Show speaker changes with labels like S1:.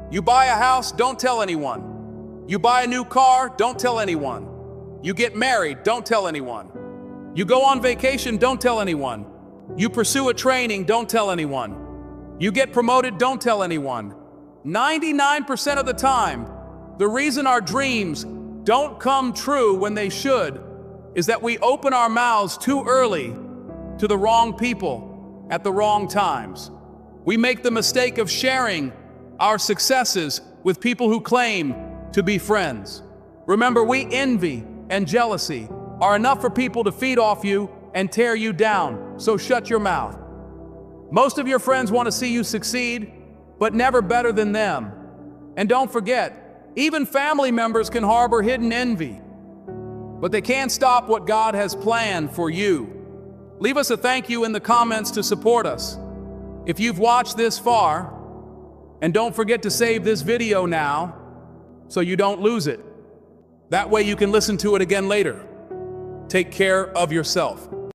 S1: You buy a house, don't tell anyone. You buy a new car, don't tell anyone. You get married, don't tell anyone. You go on vacation, don't tell anyone. You pursue a training, don't tell anyone. You get promoted, don't tell anyone. 99% of the time, the reason our dreams don't come true when they should is that we open our mouths too early to the wrong people at the wrong times. We make the mistake of sharing our successes with people who claim to be friends. Remember, envy and jealousy are enough for people to feed off you and tear you down, so shut your mouth. Most of your friends want to see you succeed, but never better than them. And don't forget, even family members can harbor hidden envy, but they can't stop what God has planned for you. Leave us a thank you in the comments to support us. If you've watched this far, and don't forget to save this video now so you don't lose it. That way you can listen to it again later. Take care of yourself.